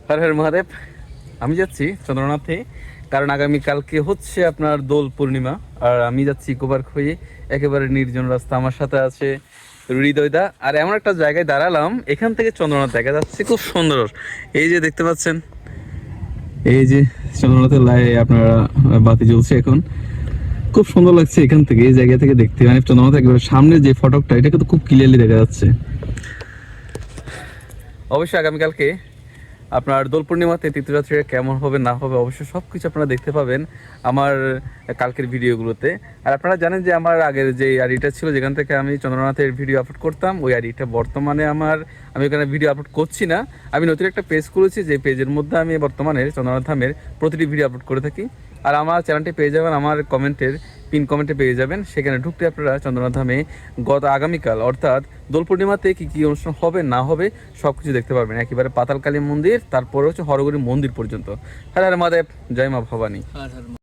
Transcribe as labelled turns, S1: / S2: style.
S1: হর হর মহাদেব। আমি যাচ্ছি চন্দ্রনাথে, কারণ আগামীকালকে হচ্ছে আপনার দোল পূর্ণিমা। আর আমি যাচ্ছি ইকো পার্ক হয়ে, একেবারে নির্জন রাস্তা। আমার সাথে আছে হৃদয়দা। আর এমন একটা জায়গায় দাঁড়ালাম, এখান থেকে চন্দ্রনাথ দেখা যাচ্ছে খুব সুন্দর। এই যে দেখতে পাচ্ছেন, এই যে চন্দ্রনাথের আপনারা বাতি জ্বলছে এখন, খুব সুন্দর লাগছে এখান থেকে, এই জায়গা থেকে দেখতে। মানে চন্দ্রনাথ একেবারে সামনে যে ফটকটা, এটা কিন্তু খুব ক্লিয়ারলি দেখা যাচ্ছে। অবশ্যই আগামীকালকে আপনার দোল পূর্ণিমাতে তীর্থযাত্রীরা কেমন হবে না হবে অবশ্যই সব কিছু আপনারা দেখতে পাবেন আমার কালকের ভিডিওগুলোতে। আর আপনারা জানেন যে আমার আগের যে আইডিটা ছিল, যেখান থেকে আমি চন্দ্রনাথের ভিডিও আপলোড করতাম, ওই আইডিটা বর্তমানে আমি ওখানে ভিডিও আপলোড করছি না। আমি নতুন একটা পেজ খুলেছি, যে পেজের মধ্যে আমি বর্তমানে চন্দ্রনাথ ধামের প্রতিটি ভিডিও আপলোড করে থাকি। আর আমার চ্যানেলটি পেয়ে যাবেন আমার পিন কমেন্টে পেয়ে যাবেন। সেখানে ঢুকতে আপনারা চন্দ্রনাথ ধামে আগামীকাল অর্থাৎ দোল পূর্ণিমাতে কী কী অনুষ্ঠান হবে না হবে সব কিছু দেখতে পারবেন, একেবারে পাতালকালী মন্দির, তারপরে হচ্ছে হরগৌরী মন্দির পর্যন্ত। হর হর মহাদেব, জয় মা ভবানী।